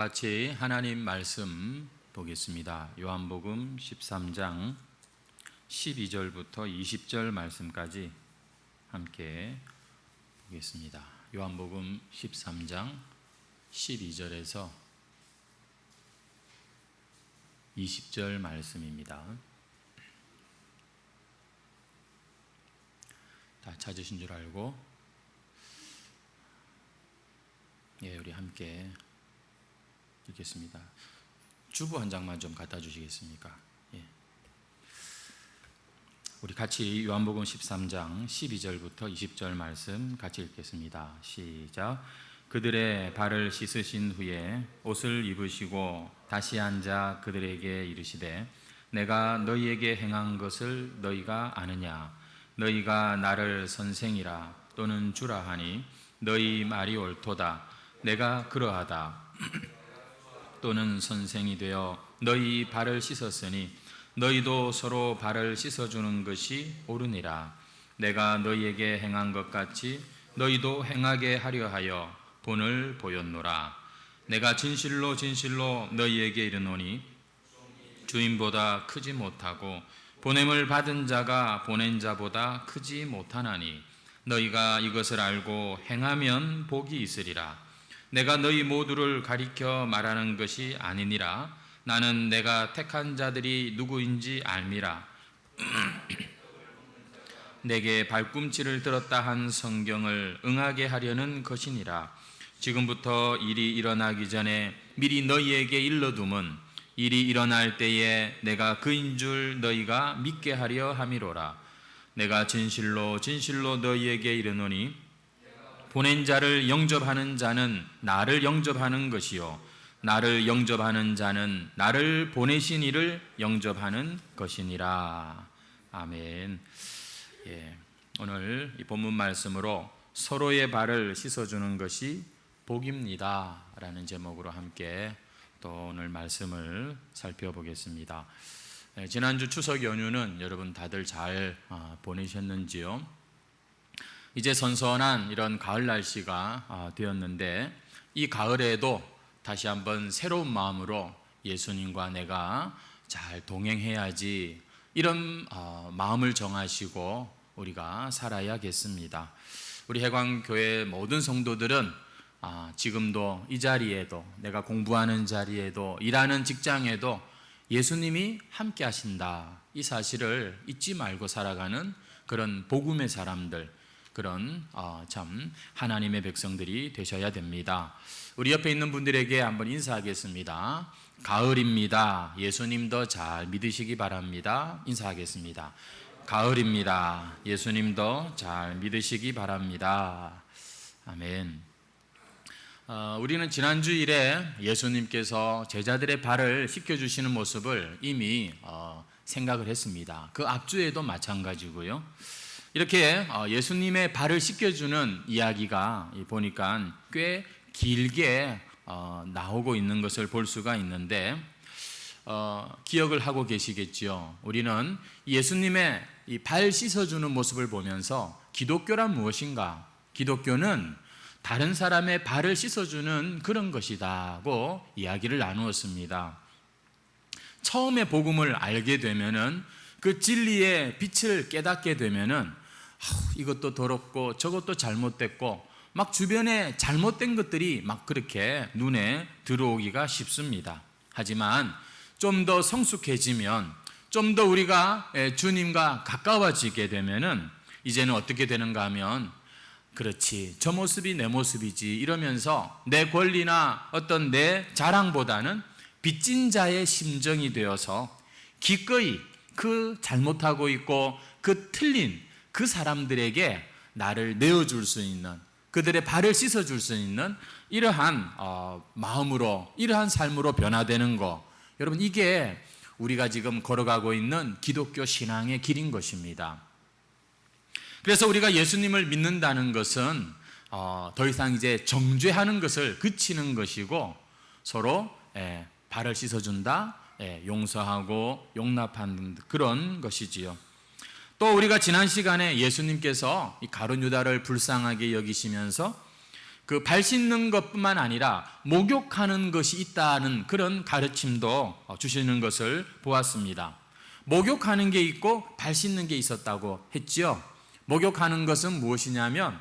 같이 하나님 말씀 보겠습니다. 요한복음 13장 12절부터 20절 말씀까지 함께 보겠습니다. 요한복음 13장 12절에서 20절 말씀입니다. 다 찾으신 줄 알고 우리 함께 읽겠습니다. 주보 한 장만 좀 갖다 주시겠습니까? 우리 같이 요한복음 13장 12절부터 20절 말씀 같이 읽겠습니다. 시작. 그들의 발을 씻으신 후에 옷을 입으시고 다시 앉아 그들에게 이르시되 내가 너희에게 행한 것을 너희가 아느냐? 너희가 나를 선생이라 또는 주라 하니 너희 말이 옳도다. 내가 그러하다. 또는 선생이 되어 너희 발을 씻었으니 너희도 서로 발을 씻어주는 것이 옳으니라. 내가 너희에게 행한 것 같이 너희도 행하게 하려 하여 본을 보였노라. 내가 진실로 진실로 너희에게 이르노니 주인보다 크지 못하고 보냄을 받은 자가 보낸 자보다 크지 못하나니 너희가 이것을 알고 행하면 복이 있으리라. 내가 너희 모두를 가리켜 말하는 것이 아니니라. 나는 내가 택한 자들이 누구인지 알미라. 내게 발꿈치를 들었다 한 성경을 응하게 하려는 것이니라. 지금부터 일이 일어나기 전에 미리 너희에게 일러둠은 일이 일어날 때에 내가 그인 줄 너희가 믿게 하려 함이로라. 내가 진실로 진실로 너희에게 이르노니 보낸 자를 영접하는 자는 나를 영접하는 것이요 나를 영접하는 자는 나를 보내신 이를 영접하는 것이니라. 아멘. 오늘 이 본문 말씀으로 서로의 발을 씻어주는 것이 복입니다 라는 제목으로 함께 또 오늘 말씀을 살펴보겠습니다. 지난주 추석 연휴는 여러분 다들 잘 보내셨는지요? 이제 선선한 이런 가을 날씨가 되었는데 이 가을에도 다시 한번 새로운 마음으로 예수님과 내가 잘 동행해야지 이런 마음을 정하시고 우리가 살아야겠습니다. 우리 해광교회 모든 성도들은 지금도 이 자리에도 내가 공부하는 자리에도 일하는 직장에도 예수님이 함께 하신다 이 사실을 잊지 말고 살아가는 그런 복음의 사람들, 그런 참 하나님의 백성들이 되셔야 됩니다. 우리 옆에 있는 분들에게 한번 인사하겠습니다. 가을입니다. 예수님도 잘 믿으시기 바랍니다. 인사하겠습니다. 가을입니다. 예수님도 잘 믿으시기 바랍니다. 아멘. 우리는 지난주일에 예수님께서 제자들의 발을 씻겨주시는 모습을 이미 생각을 했습니다. 그 앞주에도 마찬가지고요. 이렇게 예수님의 발을 씻겨주는 이야기가 보니까 꽤 길게 나오고 있는 것을 볼 수가 있는데 기억을 하고 계시겠지요. 우리는 예수님의 이 발 씻어주는 모습을 보면서 기독교란 무엇인가? 기독교는 다른 사람의 발을 씻어주는 그런 것이다고 이야기를 나누었습니다. 처음에 복음을 알게 되면은 그 진리의 빛을 깨닫게 되면은 이것도 더럽고 저것도 잘못됐고 막 주변에 잘못된 것들이 막 그렇게 눈에 들어오기가 쉽습니다. 하지만 좀 더 성숙해지면 좀 더 우리가 주님과 가까워지게 되면은 이제는 어떻게 되는가 하면 그렇지 저 모습이 내 모습이지 이러면서 내 권리나 어떤 내 자랑보다는 빚진 자의 심정이 되어서 기꺼이 그 잘못하고 있고 그 틀린 그 사람들에게 나를 내어줄 수 있는 그들의 발을 씻어줄 수 있는 이러한 마음으로 이러한 삶으로 변화되는 거, 여러분 이게 우리가 지금 걸어가고 있는 기독교 신앙의 길인 것입니다. 그래서 우리가 예수님을 믿는다는 것은 더 이상 이제 정죄하는 것을 그치는 것이고 서로 발을 씻어준다, 용서하고 용납하는 그런 것이지요. 또 우리가 지난 시간에 예수님께서 이 가룟 유다를 불쌍하게 여기시면서 그 발 씻는 것뿐만 아니라 목욕하는 것이 있다는 그런 가르침도 주시는 것을 보았습니다. 목욕하는 게 있고 발 씻는 게 있었다고 했지요. 목욕하는 것은 무엇이냐면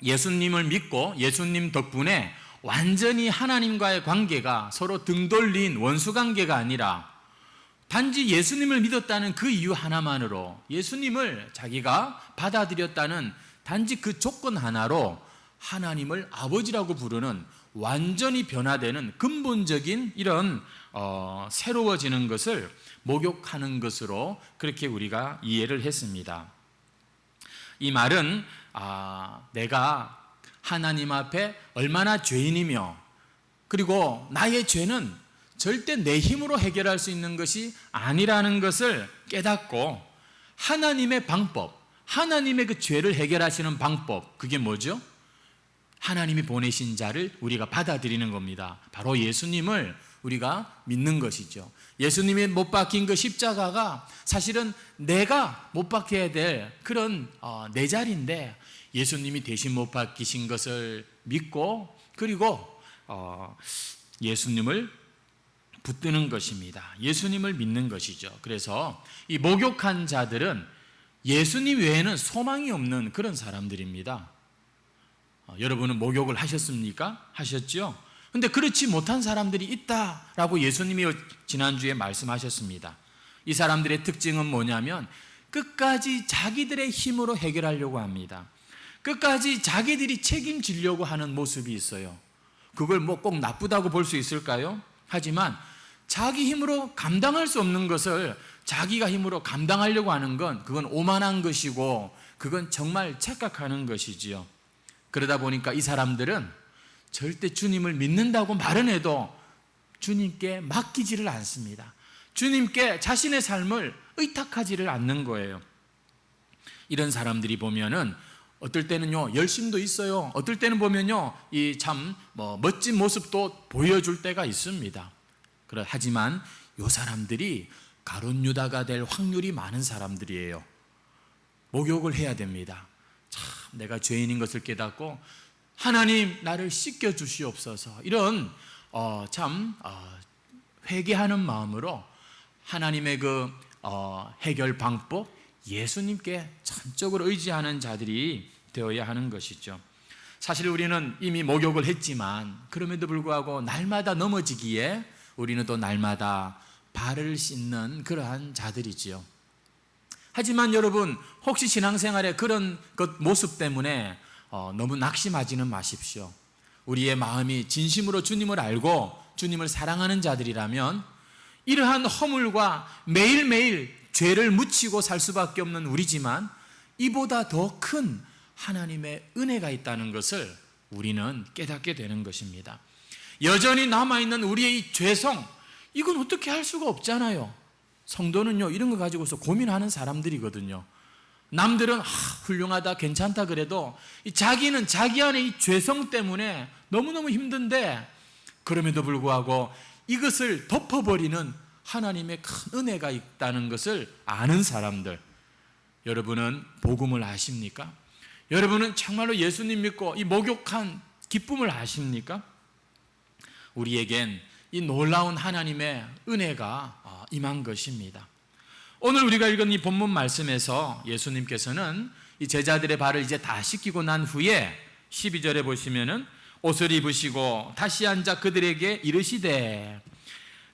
예수님을 믿고 예수님 덕분에 완전히 하나님과의 관계가 서로 등 돌린 원수 관계가 아니라 단지 예수님을 믿었다는 그 이유 하나만으로 예수님을 자기가 받아들였다는 단지 그 조건 하나로 하나님을 아버지라고 부르는 완전히 변화되는 근본적인 이런 새로워지는 것을 목욕하는 것으로 그렇게 우리가 이해를 했습니다. 이 말은 내가 하나님 앞에 얼마나 죄인이며 그리고 나의 죄는 절대 내 힘으로 해결할 수 있는 것이 아니라는 것을 깨닫고 하나님의 방법, 하나님의 그 죄를 해결하시는 방법, 그게 뭐죠? 하나님이 보내신 자를 우리가 받아들이는 겁니다. 바로 예수님을 우리가 믿는 것이죠. 예수님이 못 박힌 그 십자가가 사실은 내가 못 박혀야 될 그런 내 자리인데 예수님이 대신 못 박히신 것을 믿고 그리고 예수님을 붙드는 것입니다. 예수님을 믿는 것이죠. 그래서 이 목욕한 자들은 예수님 외에는 소망이 없는 그런 사람들입니다. 여러분은 목욕을 하셨습니까? 하셨죠? 근데 그렇지 못한 사람들이 있다라고 예수님이 지난주에 말씀하셨습니다. 이 사람들의 특징은 뭐냐면 끝까지 자기들의 힘으로 해결하려고 합니다. 끝까지 자기들이 책임지려고 하는 모습이 있어요. 그걸 뭐 꼭 나쁘다고 볼 수 있을까요? 하지만 자기 힘으로 감당할 수 없는 것을 자기가 힘으로 감당하려고 하는 건 그건 오만한 것이고 그건 정말 착각하는 것이지요. 그러다 보니까 이 사람들은 절대 주님을 믿는다고 말은 해도 주님께 맡기지를 않습니다. 주님께 자신의 삶을 의탁하지를 않는 거예요. 이런 사람들이 보면은 어떨 때는요 열심도 있어요. 어떨 때는 보면요 이 참 멋진 모습도 보여줄 때가 있습니다. 하지만 이 사람들이 가룟 유다가 될 확률이 많은 사람들이에요. 목욕을 해야 됩니다. 참 내가 죄인인 것을 깨닫고 하나님 나를 씻겨 주시옵소서 이런 회개하는 마음으로 하나님의 그 해결 방법 예수님께 전적으로 의지하는 자들이 되어야 하는 것이죠. 사실 우리는 이미 목욕을 했지만 그럼에도 불구하고 날마다 넘어지기에 우리는 또 날마다 발을 씻는 그러한 자들이지요. 하지만 여러분 혹시 신앙생활에 그런 모습 때문에 너무 낙심하지는 마십시오. 우리의 마음이 진심으로 주님을 알고 주님을 사랑하는 자들이라면 이러한 허물과 매일매일 죄를 묻히고 살 수밖에 없는 우리지만 이보다 더 큰 하나님의 은혜가 있다는 것을 우리는 깨닫게 되는 것입니다. 여전히 남아있는 우리의 이 죄성, 이건 어떻게 할 수가 없잖아요. 성도는요 이런 거 가지고서 고민하는 사람들이거든요. 남들은 훌륭하다 괜찮다 그래도 자기는 자기 안에 이 죄성 때문에 너무너무 힘든데 그럼에도 불구하고 이것을 덮어버리는 하나님의 큰 은혜가 있다는 것을 아는 사람들, 여러분은 복음을 아십니까? 여러분은 정말로 예수님 믿고 이 목욕한 기쁨을 아십니까? 우리에겐 이 놀라운 하나님의 은혜가 임한 것입니다. 오늘 우리가 읽은 이 본문 말씀에서 예수님께서는 이 제자들의 발을 이제 다 씻기고 난 후에 12절에 보시면은 옷을 입으시고 다시 앉아 그들에게 이르시되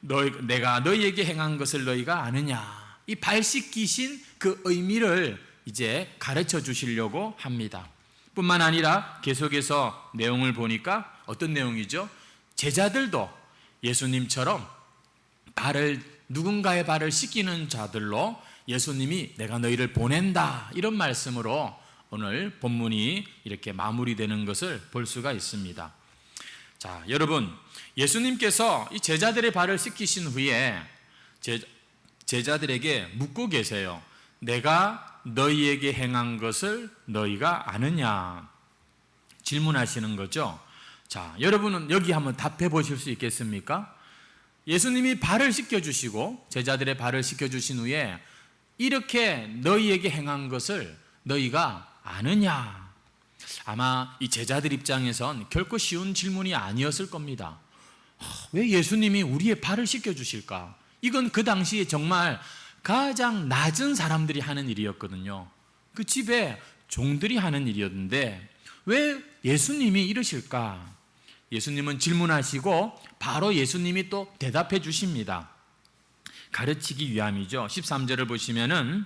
내가 너희에게 행한 것을 너희가 아느냐. 이 발 씻기신 그 의미를 이제 가르쳐 주시려고 합니다. 뿐만 아니라 계속해서 내용을 보니까 어떤 내용이죠? 제자들도 예수님처럼 누군가의 발을 씻기는 자들로 예수님이 내가 너희를 보낸다 이런 말씀으로 오늘 본문이 이렇게 마무리되는 것을 볼 수가 있습니다. 자, 여러분, 예수님께서 이 제자들의 발을 씻기신 후에 제자들에게 묻고 계세요. 내가 너희에게 행한 것을 너희가 아느냐? 질문하시는 거죠. 자, 여러분은 여기 한번 답해 보실 수 있겠습니까? 예수님이 발을 씻겨주시고 제자들의 발을 씻겨주신 후에 이렇게 너희에게 행한 것을 너희가 아느냐? 아마 이 제자들 입장에선 결코 쉬운 질문이 아니었을 겁니다. 왜 예수님이 우리의 발을 씻겨주실까? 이건 그 당시에 정말 가장 낮은 사람들이 하는 일이었거든요. 그 집에 종들이 하는 일이었는데 왜 예수님이 이러실까? 예수님은 질문하시고 바로 예수님이 또 대답해 주십니다. 가르치기 위함이죠. 13절을 보시면은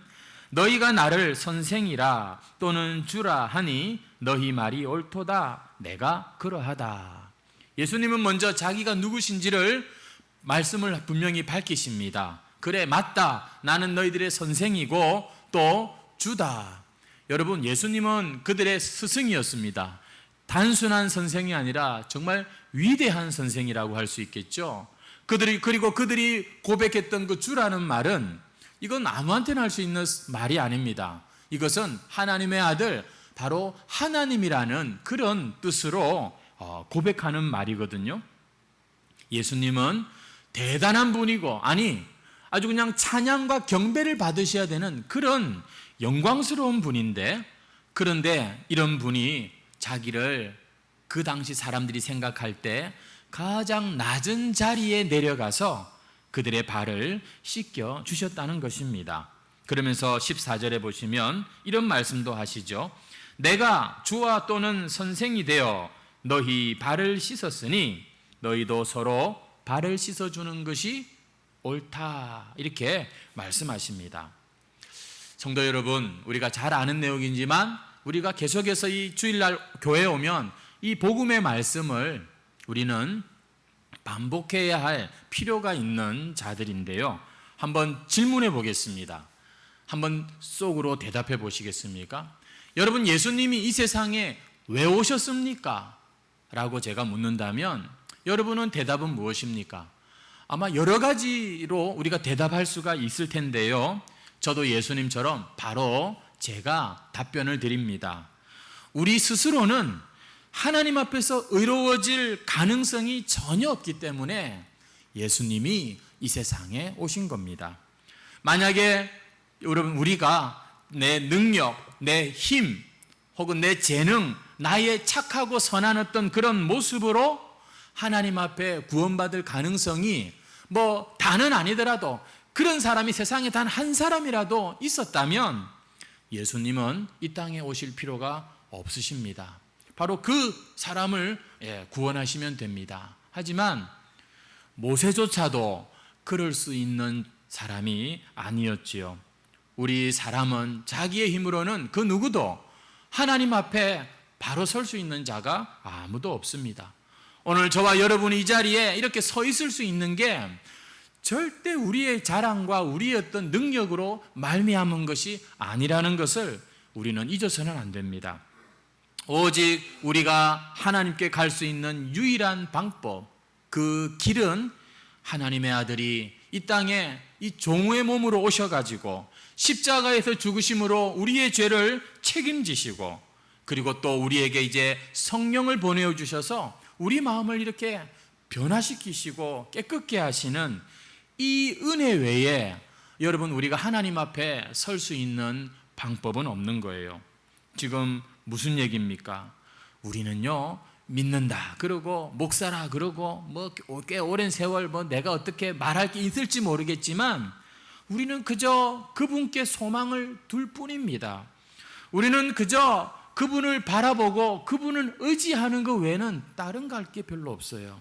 너희가 나를 선생이라 또는 주라 하니 너희 말이 옳도다. 내가 그러하다. 예수님은 먼저 자기가 누구신지를 말씀을 분명히 밝히십니다. 그래, 맞다. 나는 너희들의 선생이고 또 주다. 여러분, 예수님은 그들의 스승이었습니다. 단순한 선생이 아니라 정말 위대한 선생이라고 할 수 있겠죠. 그리고 그들이 고백했던 그 주라는 말은 이건 아무한테나 할 수 있는 말이 아닙니다. 이것은 하나님의 아들, 바로 하나님이라는 그런 뜻으로 고백하는 말이거든요. 예수님은 대단한 분이고, 아니 아주 그냥 찬양과 경배를 받으셔야 되는 그런 영광스러운 분인데, 그런데 이런 분이 자기를 그 당시 사람들이 생각할 때 가장 낮은 자리에 내려가서 그들의 발을 씻겨 주셨다는 것입니다. 그러면서 14절에 보시면 이런 말씀도 하시죠. 내가 주와 또는 선생이 되어 너희 발을 씻었으니 너희도 서로 발을 씻어주는 것이 옳다. 이렇게 말씀하십니다. 성도 여러분, 우리가 잘 아는 내용이지만 우리가 계속해서 이 주일날 교회에 오면 이 복음의 말씀을 우리는 반복해야 할 필요가 있는 자들인데요. 한번 질문해 보겠습니다. 한번 속으로 대답해 보시겠습니까? 여러분, 예수님이 이 세상에 왜 오셨습니까? 라고 제가 묻는다면 여러분은 대답은 무엇입니까? 아마 여러 가지로 우리가 대답할 수가 있을 텐데요. 저도 예수님처럼 바로 제가 답변을 드립니다. 우리 스스로는 하나님 앞에서 의로워질 가능성이 전혀 없기 때문에 예수님이 이 세상에 오신 겁니다. 만약에 여러분, 우리가 내 능력, 내 힘, 혹은 내 재능, 나의 착하고 선한 어떤 그런 모습으로 하나님 앞에 구원받을 가능성이 다는 아니더라도 그런 사람이 세상에 단 한 사람이라도 있었다면 예수님은 이 땅에 오실 필요가 없으십니다. 바로 그 사람을 구원하시면 됩니다. 하지만 모세조차도 그럴 수 있는 사람이 아니었지요. 우리 사람은 자기의 힘으로는 그 누구도 하나님 앞에 바로 설 수 있는 자가 아무도 없습니다. 오늘 저와 여러분이 이 자리에 이렇게 서 있을 수 있는 게 절대 우리의 자랑과 우리의 어떤 능력으로 말미암은 것이 아니라는 것을 우리는 잊어서는 안 됩니다. 오직 우리가 하나님께 갈 수 있는 유일한 방법, 그 길은 하나님의 아들이 이 땅에 이 종의 몸으로 오셔가지고 십자가에서 죽으심으로 우리의 죄를 책임지시고, 그리고 또 우리에게 이제 성령을 보내주셔서 우리 마음을 이렇게 변화시키시고 깨끗게 하시는 이 은혜 외에 여러분, 우리가 하나님 앞에 설 수 있는 방법은 없는 거예요. 지금 무슨 얘기입니까? 우리는요, 믿는다 그러고 목사라 그러고 꽤 오랜 세월 내가 어떻게 말할 게 있을지 모르겠지만 우리는 그저 그분께 소망을 둘 뿐입니다. 우리는 그저 그분을 바라보고 그분을 의지하는 것 외에는 다른 갈 게 별로 없어요.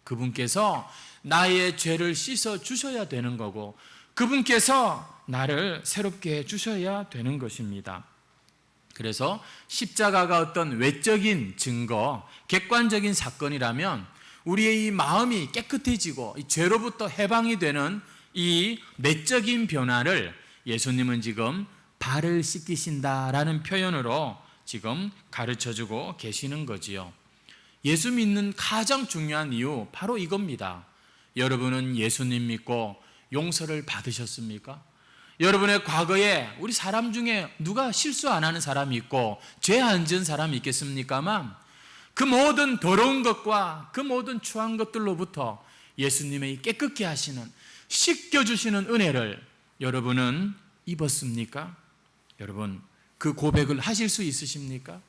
그분께서 나의 죄를 씻어 주셔야 되는 거고 그분께서 나를 새롭게 해 주셔야 되는 것입니다. 그래서 십자가가 어떤 외적인 증거, 객관적인 사건이라면 우리의 이 마음이 깨끗해지고 이 죄로부터 해방이 되는 이 내적인 변화를 예수님은 지금 발을 씻기신다라는 표현으로 지금 가르쳐주고 계시는 거지요. 예수 믿는 가장 중요한 이유 바로 이겁니다. 여러분은 예수님 믿고 용서를 받으셨습니까? 여러분의 과거에 우리 사람 중에 누가 실수 안 하는 사람이 있고 죄 안 지은 사람이 있겠습니까만 그 모든 더러운 것과 그 모든 추한 것들로부터 예수님의 깨끗게 하시는, 씻겨주시는 은혜를 여러분은 입었습니까? 여러분, 그 고백을 하실 수 있으십니까?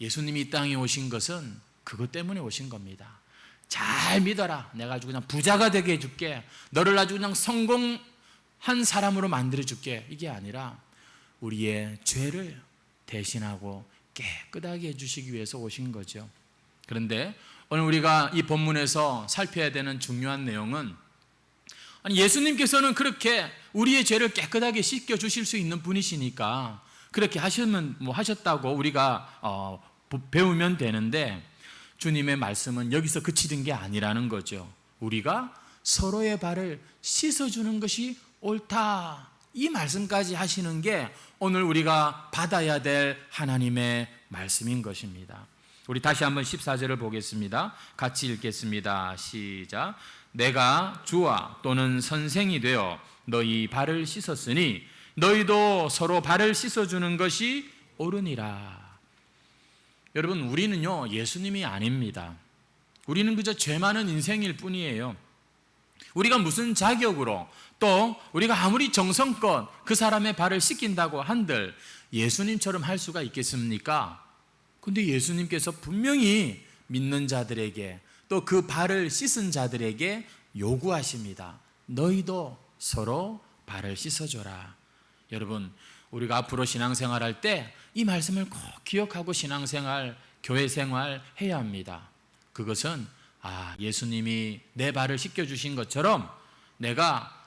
예수님이 이 땅에 오신 것은 그것 때문에 오신 겁니다. 잘 믿어라. 내가 아주 그냥 부자가 되게 해줄게. 너를 아주 그냥 성공한 사람으로 만들어줄게. 이게 아니라 우리의 죄를 대신하고 깨끗하게 해주시기 위해서 오신 거죠. 그런데 오늘 우리가 이 본문에서 살펴야 되는 중요한 내용은, 아니 예수님께서는 그렇게 우리의 죄를 깨끗하게 씻겨 주실 수 있는 분이시니까 그렇게 하시면 하셨다고 우리가 배우면 되는데, 주님의 말씀은 여기서 그치는 게 아니라는 거죠. 우리가 서로의 발을 씻어주는 것이 옳다, 이 말씀까지 하시는 게 오늘 우리가 받아야 될 하나님의 말씀인 것입니다. 우리 다시 한번 14절을 보겠습니다. 같이 읽겠습니다. 시작. 내가 주와 또는 선생이 되어 너희 발을 씻었으니 너희도 서로 발을 씻어주는 것이 옳으니라. 여러분, 우리는요 예수님이 아닙니다. 우리는 그저 죄 많은 인생일 뿐이에요. 우리가 무슨 자격으로, 또 우리가 아무리 정성껏 그 사람의 발을 씻긴다고 한들 예수님처럼 할 수가 있겠습니까? 근데 예수님께서 분명히 믿는 자들에게, 또 그 발을 씻은 자들에게 요구하십니다. 너희도 서로 발을 씻어줘라. 여러분, 우리가 앞으로 신앙생활 할 때 이 말씀을 꼭 기억하고 신앙생활, 교회생활 해야 합니다. 그것은 예수님이 내 발을 씻겨주신 것처럼 내가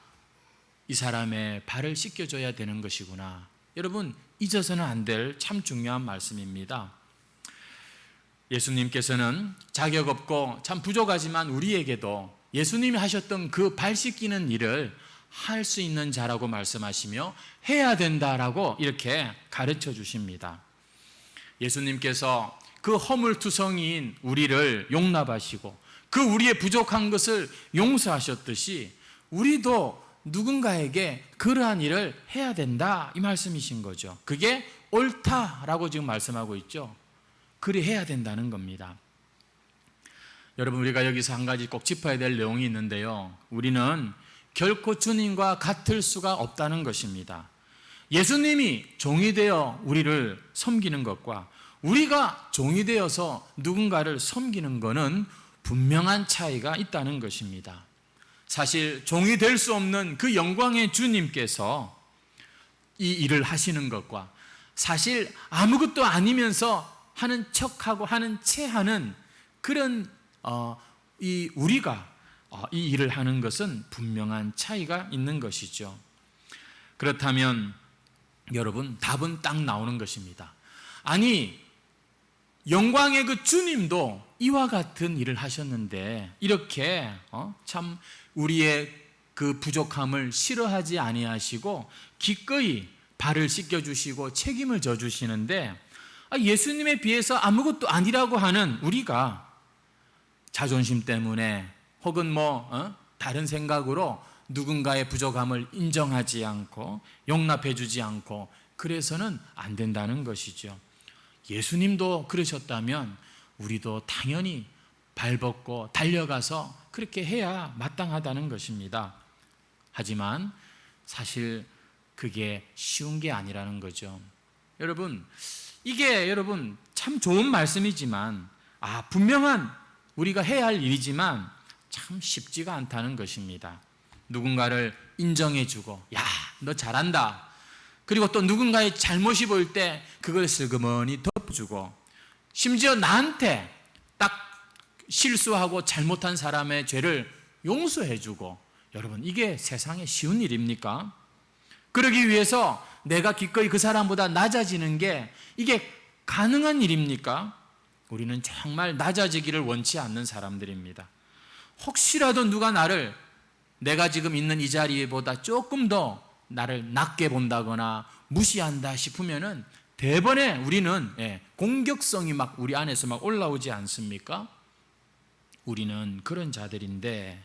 이 사람의 발을 씻겨줘야 되는 것이구나. 여러분, 잊어서는 안 될 참 중요한 말씀입니다. 예수님께서는 자격 없고 참 부족하지만 우리에게도 예수님이 하셨던 그 발 씻기는 일을 할 수 있는 자라고 말씀하시며 해야 된다라고 이렇게 가르쳐 주십니다. 예수님께서 그 허물투성이인 우리를 용납하시고 그 우리의 부족한 것을 용서하셨듯이 우리도 누군가에게 그러한 일을 해야 된다, 이 말씀이신 거죠. 그게 옳다라고 지금 말씀하고 있죠. 그리 해야 된다는 겁니다. 여러분, 우리가 여기서 한 가지 꼭 짚어야 될 내용이 있는데요, 우리는 결코 주님과 같을 수가 없다는 것입니다. 예수님이 종이 되어 우리를 섬기는 것과 우리가 종이 되어서 누군가를 섬기는 것은 분명한 차이가 있다는 것입니다. 사실 종이 될 수 없는 그 영광의 주님께서 이 일을 하시는 것과 사실 아무것도 아니면서 하는 척하고 하는 체하는 그런 우리가 이 일을 하는 것은 분명한 차이가 있는 것이죠. 그렇다면 여러분, 답은 딱 나오는 것입니다. 아니, 영광의 그 주님도 이와 같은 일을 하셨는데 이렇게 참 우리의 그 부족함을 싫어하지 아니하시고 기꺼이 발을 씻겨주시고 책임을 져주시는데, 예수님에 비해서 아무것도 아니라고 하는 우리가 자존심 때문에 혹은 다른 생각으로 누군가의 부족함을 인정하지 않고 용납해 주지 않고 그래서는 안 된다는 것이죠. 예수님도 그러셨다면 우리도 당연히 발벗고 달려가서 그렇게 해야 마땅하다는 것입니다. 하지만 사실 그게 쉬운 게 아니라는 거죠. 여러분, 이게 참 좋은 말씀이지만 분명한 우리가 해야 할 일이지만 참 쉽지가 않다는 것입니다. 누군가를 인정해주고 야, 너 잘한다. 그리고 또 누군가의 잘못이 보일 때 그걸 슬그머니 덮어주고, 심지어 나한테 딱 실수하고 잘못한 사람의 죄를 용서해주고, 여러분, 이게 세상에 쉬운 일입니까? 그러기 위해서 내가 기꺼이 그 사람보다 낮아지는 게 이게 가능한 일입니까? 우리는 정말 낮아지기를 원치 않는 사람들입니다. 혹시라도 누가 나를 내가 지금 있는 이 자리보다 조금 더 나를 낮게 본다거나 무시한다 싶으면은 대번에 우리는 공격성이 막 우리 안에서 막 올라오지 않습니까? 우리는 그런 자들인데,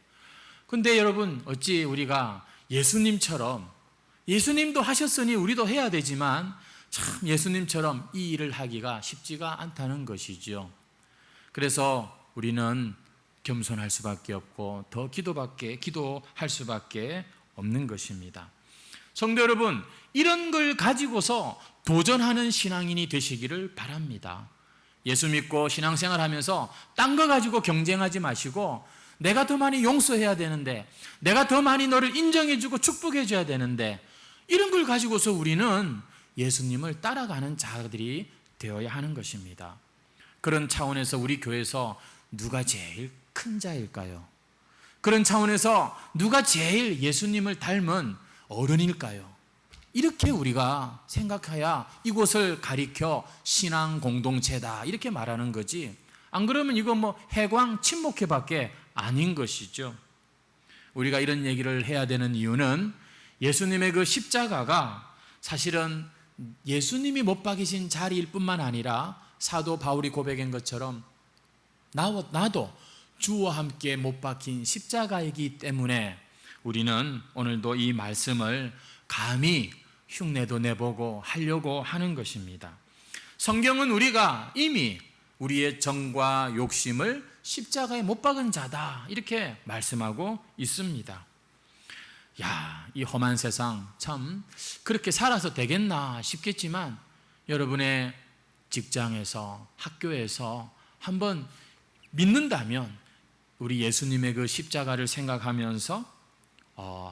근데 여러분, 어찌 우리가 예수님처럼, 예수님도 하셨으니 우리도 해야 되지만 참 예수님처럼 이 일을 하기가 쉽지가 않다는 것이죠. 그래서 우리는 겸손할 수밖에 없고 더 기도할 수밖에 없는 것입니다. 성도 여러분, 이런 걸 가지고서 도전하는 신앙인이 되시기를 바랍니다. 예수 믿고 신앙생활 하면서 딴 거 가지고 경쟁하지 마시고 내가 더 많이 용서해야 되는데, 내가 더 많이 너를 인정해주고 축복해줘야 되는데, 이런 걸 가지고서 우리는 예수님을 따라가는 자들이 되어야 하는 것입니다. 그런 차원에서 우리 교회에서 누가 제일 큰 자일까요? 그런 차원에서 누가 제일 예수님을 닮은 어른일까요? 이렇게 우리가 생각해야 이곳을 가리켜 신앙 공동체다 이렇게 말하는 거지, 안 그러면 이거 뭐 해광 친목회밖에 아닌 것이죠. 우리가 이런 얘기를 해야 되는 이유는 예수님의 그 십자가가 사실은 예수님이 못 박이신 자리일 뿐만 아니라 사도 바울이 고백한 것처럼 나도 주와 함께 못 박힌 십자가이기 때문에 우리는 오늘도 이 말씀을 감히 흉내도 내보고 하려고 하는 것입니다. 성경은 우리가 이미 우리의 정과 욕심을 십자가에 못 박은 자다 이렇게 말씀하고 있습니다. 야, 이 험한 세상 참 그렇게 살아서 되겠나 싶겠지만 여러분의 직장에서 학교에서 한번 믿는다면 우리 예수님의 그 십자가를 생각하면서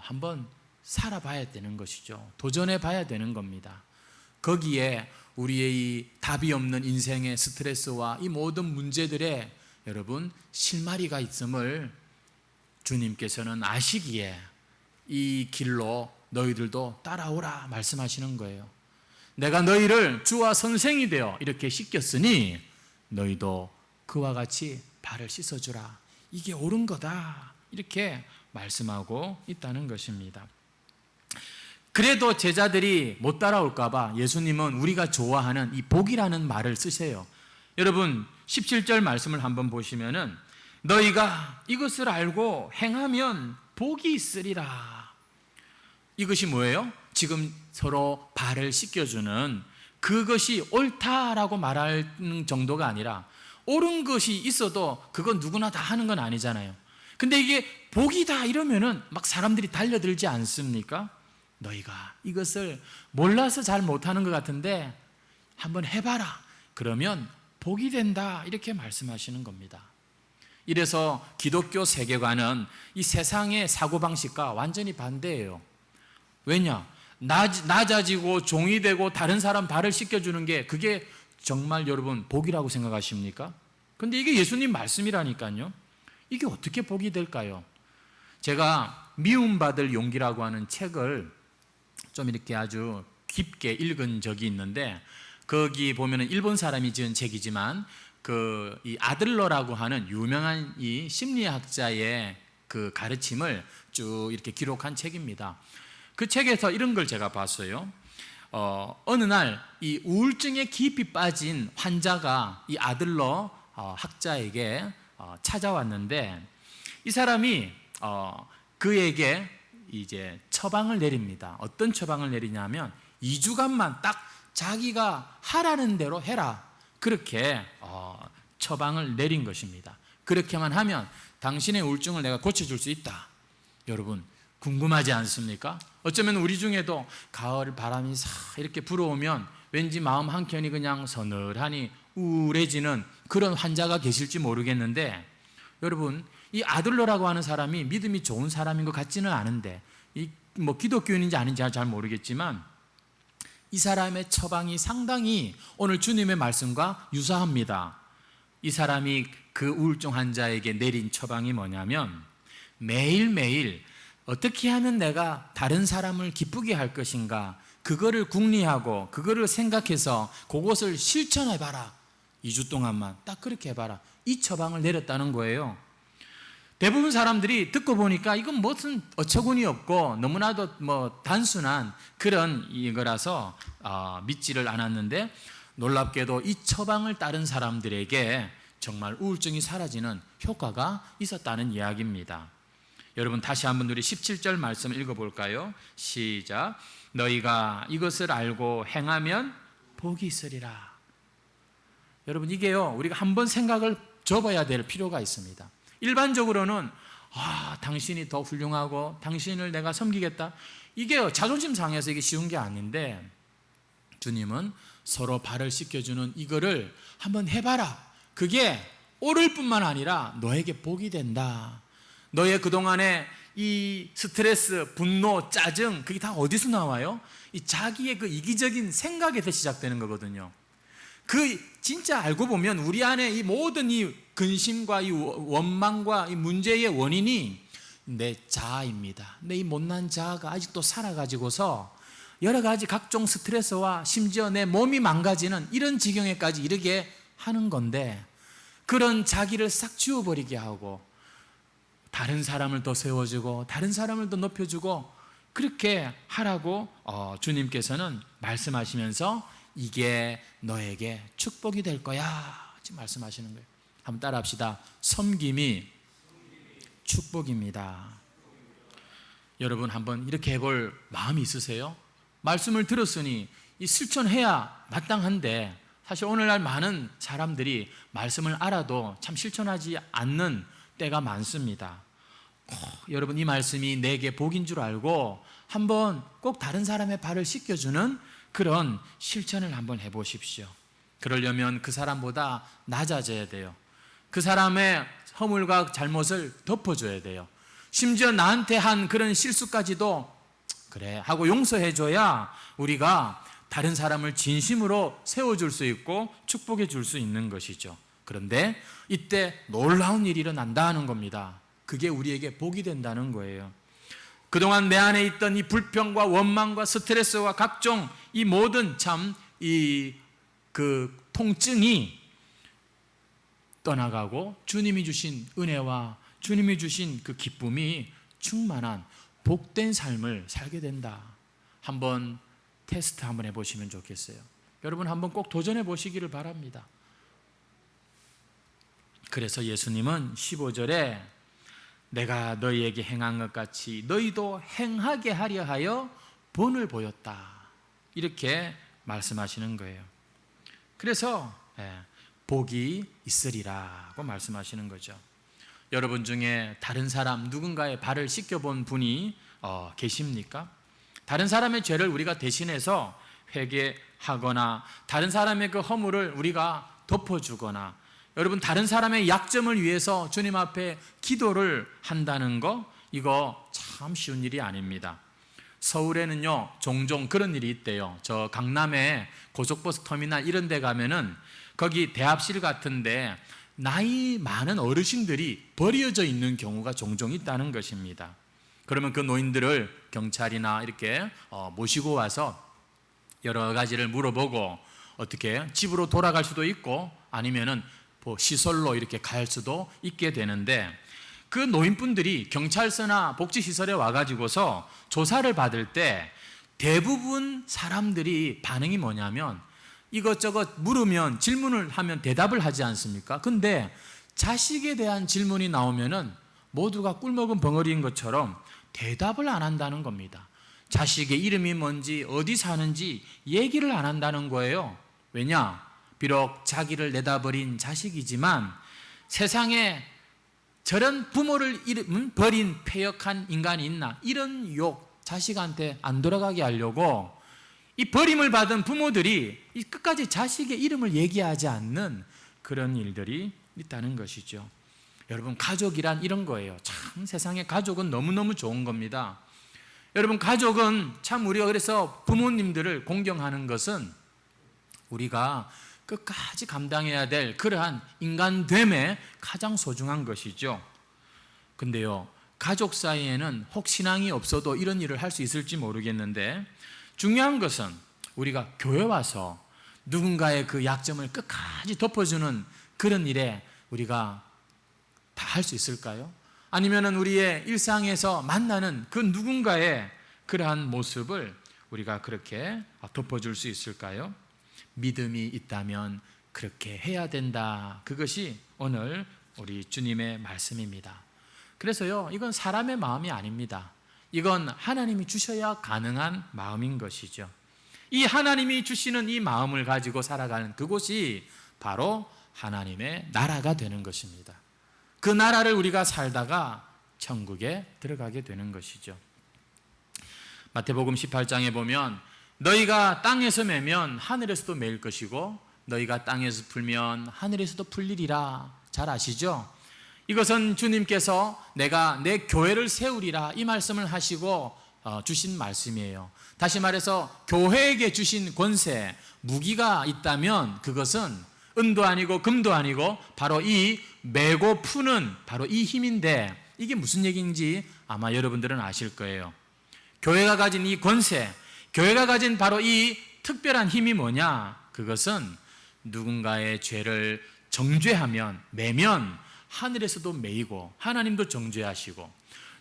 한번 살아봐야 되는 것이죠. 도전해 봐야 되는 겁니다. 거기에 우리의 이 답이 없는 인생의 스트레스와 이 모든 문제들에 여러분 실마리가 있음을 주님께서는 아시기에 이 길로 너희들도 따라오라 말씀하시는 거예요. 내가 너희를 주와 선생이 되어 이렇게 씻겼으니 너희도 그와 같이 발을 씻어주라. 이게 옳은 거다 이렇게 말씀하고 있다는 것입니다. 그래도 제자들이 못 따라올까 봐 예수님은 우리가 좋아하는 이 복이라는 말을 쓰세요. 여러분 17절 말씀을 한번 보시면은 너희가 이것을 알고 행하면 복이 있으리라. 이것이 뭐예요? 지금 서로 발을 씻겨주는 그것이 옳다라고 말하는 정도가 아니라 옳은 것이 있어도 그건 누구나 다 하는 건 아니잖아요. 근데 이게 복이다 이러면은 막 사람들이 달려들지 않습니까? 너희가 이것을 몰라서 잘 못하는 것 같은데 한번 해봐라. 그러면 복이 된다 이렇게 말씀하시는 겁니다. 이래서 기독교 세계관은 이 세상의 사고방식과 완전히 반대예요. 왜냐? 낮아지고 종이 되고 다른 사람 발을 씻겨주는 게 그게 정말 여러분 복이라고 생각하십니까? 근데 이게 예수님 말씀이라니까요. 이게 어떻게 복이 될까요? 제가 미움받을 용기라고 하는 책을 좀 이렇게 아주 깊게 읽은 적이 있는데 거기 보면은 일본 사람이 지은 책이지만 이 아들러라고 하는 유명한 이 심리학자의 그 가르침을 쭉 이렇게 기록한 책입니다. 그 책에서 이런 걸 제가 봤어요. 어느 날 이 우울증에 깊이 빠진 환자가 이 아들러 학자에게 찾아왔는데 이 사람이 그에게 이제 처방을 내립니다. 어떤 처방을 내리냐면 2주간만 딱 자기가 하라는 대로 해라. 그렇게 처방을 내린 것입니다. 그렇게만 하면 당신의 우울증을 내가 고쳐줄 수 있다. 여러분 궁금하지 않습니까? 어쩌면 우리 중에도 가을 바람이 싹 이렇게 불어오면 왠지 마음 한켠이 그냥 서늘하니 우울해지는 그런 환자가 계실지 모르겠는데 여러분 이 아들러라고 하는 사람이 믿음이 좋은 사람인 것 같지는 않은데 뭐 기독교인인지 아닌지 잘 모르겠지만 이 사람의 처방이 상당히 오늘 주님의 말씀과 유사합니다. 이 사람이 그 우울증 환자에게 내린 처방이 뭐냐면 매일매일 어떻게 하면 내가 다른 사람을 기쁘게 할 것인가 그거를 궁리하고 그거를 생각해서 그것을 실천해봐라. 2주 동안만 딱 그렇게 해봐라. 이 처방을 내렸다는 거예요. 대부분 사람들이 듣고 보니까 이건 무슨 어처구니 없고 너무나도 뭐 단순한 그런 이거라서 믿지를 않았는데 놀랍게도 이 처방을 따른 사람들에게 정말 우울증이 사라지는 효과가 있었다는 이야기입니다. 여러분 다시 한번 우리 17절 말씀 읽어볼까요? 시작. 너희가 이것을 알고 행하면 복이 있으리라. 여러분 이게요 우리가 한번 생각을 접어야 될 필요가 있습니다. 일반적으로는 당신이 더 훌륭하고 당신을 내가 섬기겠다. 이게 자존심 상해서 이게 쉬운 게 아닌데 주님은 서로 발을 씻겨주는 이거를 한번 해봐라. 그게 옳을 뿐만 아니라 너에게 복이 된다. 너의 그동안의 이 스트레스, 분노, 짜증, 그게 다 어디서 나와요? 이 자기의 그 이기적인 생각에서 시작되는 거거든요. 그 진짜 알고 보면 우리 안에 이 모든 이 근심과 이 원망과 이 문제의 원인이 내 자아입니다. 내 이 못난 자아가 아직도 살아가지고서 여러 가지 각종 스트레스와 심지어 내 몸이 망가지는 이런 지경에까지 이르게 하는 건데, 그런 자기를 싹 지워버리게 하고 다른 사람을 더 세워주고 다른 사람을 더 높여주고 그렇게 하라고 주님께서는 말씀하시면서 이게 너에게 축복이 될 거야 지금 말씀하시는 거예요. 한번 따라합시다. 섬김이 축복입니다. 여러분 한번 이렇게 해볼 마음이 있으세요? 말씀을 들었으니 이 실천해야 마땅한데, 사실 오늘날 많은 사람들이 말씀을 알아도 참 실천하지 않는 때가 많습니다. 여러분 이 말씀이 내게 복인 줄 알고 한번 꼭 다른 사람의 발을 씻겨주는 그런 실천을 한번 해보십시오. 그러려면 그 사람보다 낮아져야 돼요. 그 사람의 허물과 잘못을 덮어줘야 돼요. 심지어 나한테 한 그런 실수까지도 그래 하고 용서해줘야 우리가 다른 사람을 진심으로 세워줄 수 있고 축복해 줄 수 있는 것이죠. 그런데 이때 놀라운 일이 일어난다는 겁니다. 그게 우리에게 복이 된다는 거예요. 그동안 내 안에 있던 이 불평과 원망과 스트레스와 각종 이 모든 참 이 그 통증이 떠나가고 주님이 주신 은혜와 주님이 주신 그 기쁨이 충만한 복된 삶을 살게 된다. 한번 테스트 한번 해보시면 좋겠어요. 여러분 한번 꼭 도전해 보시기를 바랍니다. 그래서 예수님은 15절에 내가 너희에게 행한 것 같이 너희도 행하게 하려 하여 본을 보였다. 이렇게 말씀하시는 거예요. 그래서 복이 있으리라고 말씀하시는 거죠. 여러분 중에 다른 사람 누군가의 발을 씻겨본 분이 계십니까? 다른 사람의 죄를 우리가 대신해서 회개하거나 다른 사람의 그 허물을 우리가 덮어주거나, 여러분 다른 사람의 약점을 위해서 주님 앞에 기도를 한다는 거, 이거 참 쉬운 일이 아닙니다. 서울에는요 종종 그런 일이 있대요. 저 강남에 고속버스 터미널 이런 데 가면은 거기 대합실 같은데 나이 많은 어르신들이 버려져 있는 경우가 종종 있다는 것입니다. 그러면 그 노인들을 경찰이나 이렇게 모시고 와서 여러 가지를 물어보고 어떻게 집으로 돌아갈 수도 있고 아니면은 시설로 이렇게 갈 수도 있게 되는데, 그 노인분들이 경찰서나 복지시설에 와가지고서 조사를 받을 때 대부분 사람들이 반응이 뭐냐면 이것저것 물으면 질문을 하면 대답을 하지 않습니까? 근데 자식에 대한 질문이 나오면은 모두가 꿀먹은 벙어리인 것처럼 대답을 안 한다는 겁니다. 자식의 이름이 뭔지 어디 사는지 얘기를 안 한다는 거예요. 왜냐? 비록 자기를 내다버린 자식이지만 세상에 저런 부모를 버린 패역한 인간이 있나, 이런 욕 자식한테 안 돌아가게 하려고 이 버림을 받은 부모들이 끝까지 자식의 이름을 얘기하지 않는 그런 일들이 있다는 것이죠. 여러분 가족이란 이런 거예요. 참 세상에 가족은 너무너무 좋은 겁니다. 여러분 가족은 참 우리가 그래서 부모님들을 공경하는 것은 우리가 끝까지 감당해야 될 그러한 인간됨에 가장 소중한 것이죠. 근데요 가족 사이에는 혹 신앙이 없어도 이런 일을 할 수 있을지 모르겠는데, 중요한 것은 우리가 교회 와서 누군가의 그 약점을 끝까지 덮어주는 그런 일에 우리가 다 할 수 있을까요? 아니면은 우리의 일상에서 만나는 그 누군가의 그러한 모습을 우리가 그렇게 덮어줄 수 있을까요? 믿음이 있다면 그렇게 해야 된다. 그것이 오늘 우리 주님의 말씀입니다. 그래서요 이건 사람의 마음이 아닙니다. 이건 하나님이 주셔야 가능한 마음인 것이죠. 이 하나님이 주시는 이 마음을 가지고 살아가는 그곳이 바로 하나님의 나라가 되는 것입니다. 그 나라를 우리가 살다가 천국에 들어가게 되는 것이죠. 마태복음 18장에 보면 너희가 땅에서 매면 하늘에서도 매일 것이고 너희가 땅에서 풀면 하늘에서도 풀리리라. 잘 아시죠? 이것은 주님께서 내가 내 교회를 세우리라 이 말씀을 하시고 주신 말씀이에요. 다시 말해서 교회에게 주신 권세, 무기가 있다면 그것은 은도 아니고 금도 아니고 바로 이 매고 푸는 바로 이 힘인데, 이게 무슨 얘기인지 아마 여러분들은 아실 거예요. 교회가 가진 이 권세, 교회가 가진 바로 이 특별한 힘이 뭐냐? 그것은 누군가의 죄를 정죄하면, 매면 하늘에서도 매이고 하나님도 정죄하시고,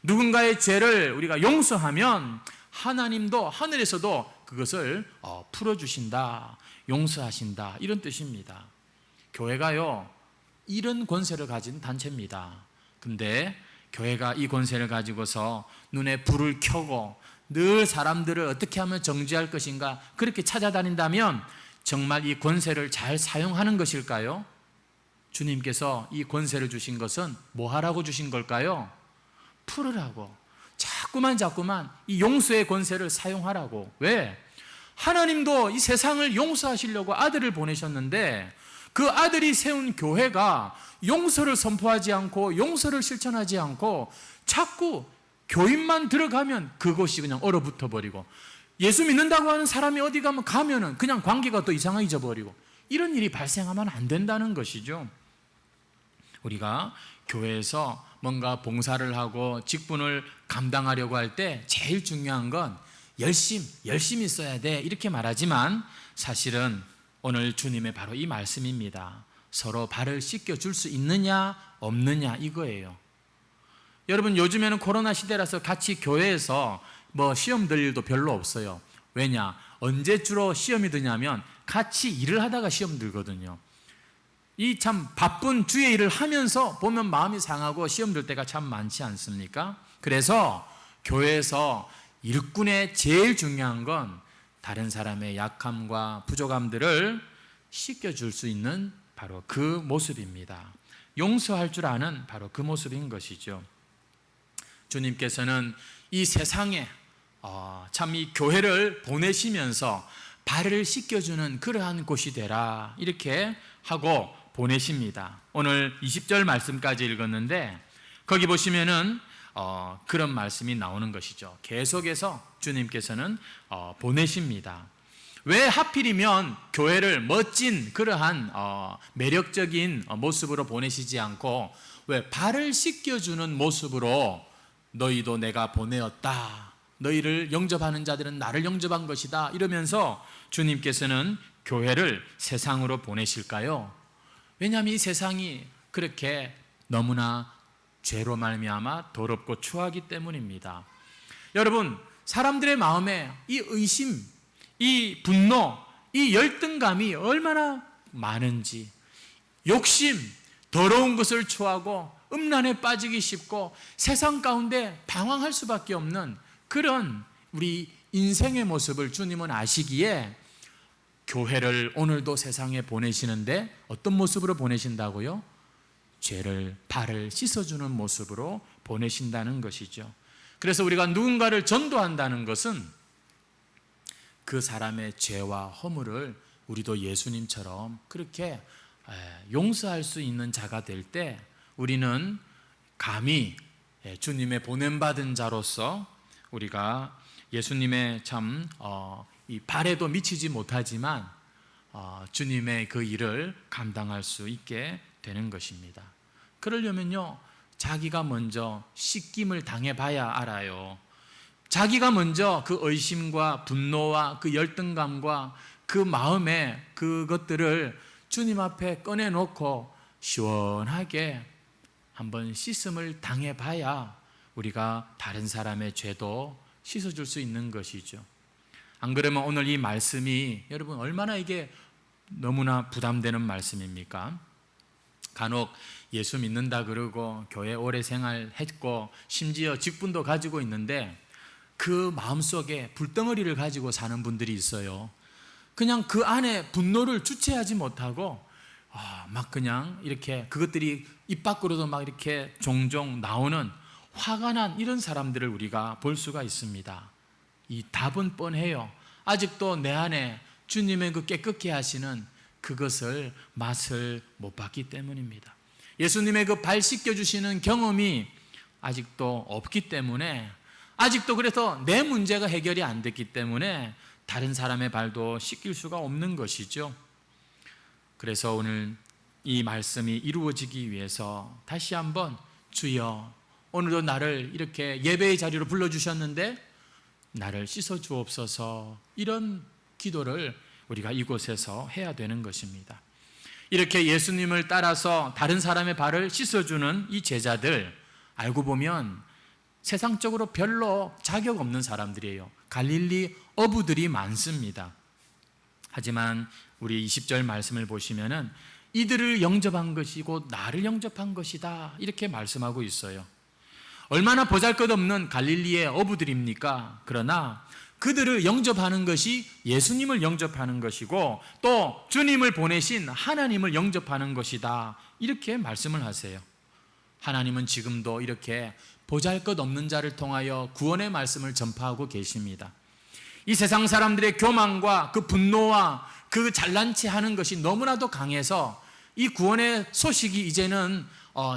누군가의 죄를 우리가 용서하면 하나님도 하늘에서도 그것을 풀어주신다, 용서하신다, 이런 뜻입니다. 교회가요, 이런 권세를 가진 단체입니다. 근데 교회가 이 권세를 가지고서 눈에 불을 켜고 늘 사람들을 어떻게 하면 정죄할 것인가 그렇게 찾아다닌다면 정말 이 권세를 잘 사용하는 것일까요? 주님께서 이 권세를 주신 것은 뭐 하라고 주신 걸까요? 풀으라고, 자꾸만 이 용서의 권세를 사용하라고. 왜? 하나님도 이 세상을 용서하시려고 아들을 보내셨는데 그 아들이 세운 교회가 용서를 선포하지 않고 용서를 실천하지 않고 자꾸 교인만 들어가면 그것이 그냥 얼어붙어 버리고, 예수 믿는다고 하는 사람이 어디 가면은 그냥 관계가 또 이상해져 버리고, 이런 일이 발생하면 안 된다는 것이죠. 우리가 교회에서 뭔가 봉사를 하고 직분을 감당하려고 할 때 제일 중요한 건 열심히 써야 돼 이렇게 말하지만 사실은 오늘 주님의 바로 이 말씀입니다. 서로 발을 씻겨줄 수 있느냐 없느냐 이거예요. 여러분, 요즘에는 코로나 시대라서 같이 교회에서 시험 들 일도 별로 없어요. 왜냐? 언제 주로 시험이 드냐면 같이 일을 하다가 시험 들거든요. 이 참 바쁜 주의 일을 하면서 보면 마음이 상하고 시험 들 때가 참 많지 않습니까? 그래서 교회에서 일꾼의 제일 중요한 건 다른 사람의 약함과 부족함들을 씻겨줄 수 있는 바로 그 모습입니다. 용서할 줄 아는 바로 그 모습인 것이죠. 주님께서는 이 세상에 참 이 교회를 보내시면서 발을 씻겨주는 그러한 곳이 되라 이렇게 하고 보내십니다. 오늘 20절 말씀까지 읽었는데 거기 보시면은 그런 말씀이 나오는 것이죠. 계속해서 주님께서는 보내십니다. 왜 하필이면 교회를 멋진 그러한 매력적인 모습으로 보내시지 않고 왜 발을 씻겨주는 모습으로 너희도 내가 보내었다, 너희를 영접하는 자들은 나를 영접한 것이다 이러면서 주님께서는 교회를 세상으로 보내실까요? 왜냐하면 이 세상이 그렇게 너무나 죄로 말미암아 더럽고 추하기 때문입니다. 여러분, 사람들의 마음에 이 의심, 이 분노, 이 열등감이 얼마나 많은지, 욕심, 더러운 것을 추하고 음란에 빠지기 쉽고 세상 가운데 방황할 수밖에 없는 그런 우리 인생의 모습을 주님은 아시기에 교회를 오늘도 세상에 보내시는데 어떤 모습으로 보내신다고요? 죄를 발을 씻어주는 모습으로 보내신다는 것이죠. 그래서 우리가 누군가를 전도한다는 것은 그 사람의 죄와 허물을 우리도 예수님처럼 그렇게 용서할 수 있는 자가 될 때 우리는 감히 주님의 보냄받은 자로서 우리가 예수님의 참 이 발에도 미치지 못하지만 주님의 그 일을 감당할 수 있게 되는 것입니다. 그러려면요, 자기가 먼저 씻김을 당해봐야 알아요. 자기가 먼저 그 의심과 분노와 그 열등감과 그 마음의 그것들을 주님 앞에 꺼내놓고 시원하게 한번 씻음을 당해봐야 우리가 다른 사람의 죄도 씻어줄 수 있는 것이죠. 안 그러면 오늘 이 말씀이 여러분 얼마나 이게 너무나 부담되는 말씀입니까? 간혹 예수 믿는다 그러고 교회 오래 생활했고 심지어 직분도 가지고 있는데 그 마음속에 불덩어리를 가지고 사는 분들이 있어요. 그냥 그 안에 분노를 주체하지 못하고 막 그냥 이렇게 그것들이 입 밖으로도 막 이렇게 종종 나오는 화가 난 이런 사람들을 우리가 볼 수가 있습니다. 이 답은 뻔해요. 아직도 내 안에 주님의 그 깨끗게 하시는 그것을 맛을 못 봤기 때문입니다. 예수님의 그 발 씻겨주시는 경험이 아직도 없기 때문에, 아직도 그래서 내 문제가 해결이 안 됐기 때문에 다른 사람의 발도 씻길 수가 없는 것이죠. 그래서 오늘 이 말씀이 이루어지기 위해서 다시 한번 주여, 오늘도 나를 이렇게 예배의 자리로 불러주셨는데 나를 씻어 주옵소서, 이런 기도를 우리가 이곳에서 해야 되는 것입니다. 이렇게 예수님을 따라서 다른 사람의 발을 씻어주는 이 제자들, 알고 보면 세상적으로 별로 자격 없는 사람들이에요. 갈릴리 어부들이 많습니다. 하지만 우리 20절 말씀을 보시면은 이들을 영접한 것이고 나를 영접한 것이다, 이렇게 말씀하고 있어요. 얼마나 보잘것없는 갈릴리의 어부들입니까? 그러나 그들을 영접하는 것이 예수님을 영접하는 것이고 또 주님을 보내신 하나님을 영접하는 것이다, 이렇게 말씀을 하세요. 하나님은 지금도 이렇게 보잘것없는 자를 통하여 구원의 말씀을 전파하고 계십니다. 이 세상 사람들의 교만과 그 분노와 그 잘난 체 하는 것이 너무나도 강해서 이 구원의 소식이 이제는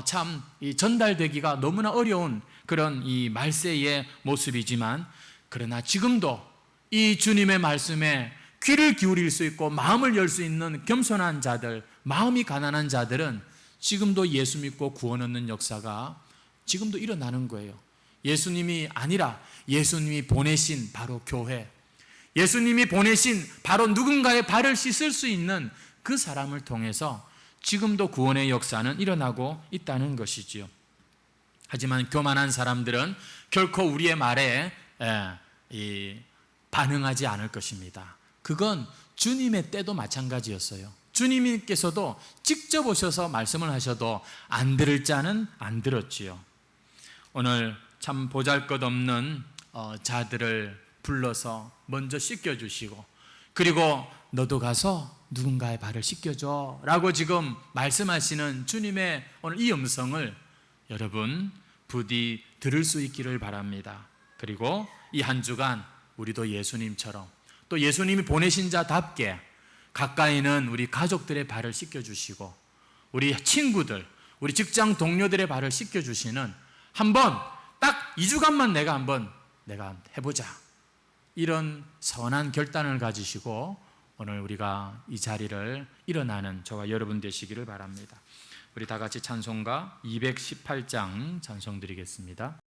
참 전달되기가 너무나 어려운 그런 이 말세의 모습이지만, 그러나 지금도 이 주님의 말씀에 귀를 기울일 수 있고 마음을 열 수 있는 겸손한 자들, 마음이 가난한 자들은 지금도 예수 믿고 구원 얻는 역사가 지금도 일어나는 거예요. 예수님이 아니라 예수님이 보내신 바로 교회, 예수님이 보내신 바로 누군가의 발을 씻을 수 있는 그 사람을 통해서 지금도 구원의 역사는 일어나고 있다는 것이지요. 하지만 교만한 사람들은 결코 우리의 말에 반응하지 않을 것입니다. 그건 주님의 때도 마찬가지였어요. 주님께서도 직접 오셔서 말씀을 하셔도 안 들을 자는 안 들었지요. 오늘 참 보잘것없는 자들을 불러서 먼저 씻겨주시고, 그리고 너도 가서 누군가의 발을 씻겨줘 라고 지금 말씀하시는 주님의 오늘 이 음성을 여러분 부디 들을 수 있기를 바랍니다. 그리고 이 한 주간 우리도 예수님처럼, 또 예수님이 보내신 자답게 가까이는 우리 가족들의 발을 씻겨주시고 우리 친구들, 우리 직장 동료들의 발을 씻겨주시는, 한번 딱 2주간만 내가 해보자, 이런 선한 결단을 가지시고 오늘 우리가 이 자리를 일어나는 저와 여러분 되시기를 바랍니다. 우리 다 같이 찬송가 218장 찬송 드리겠습니다.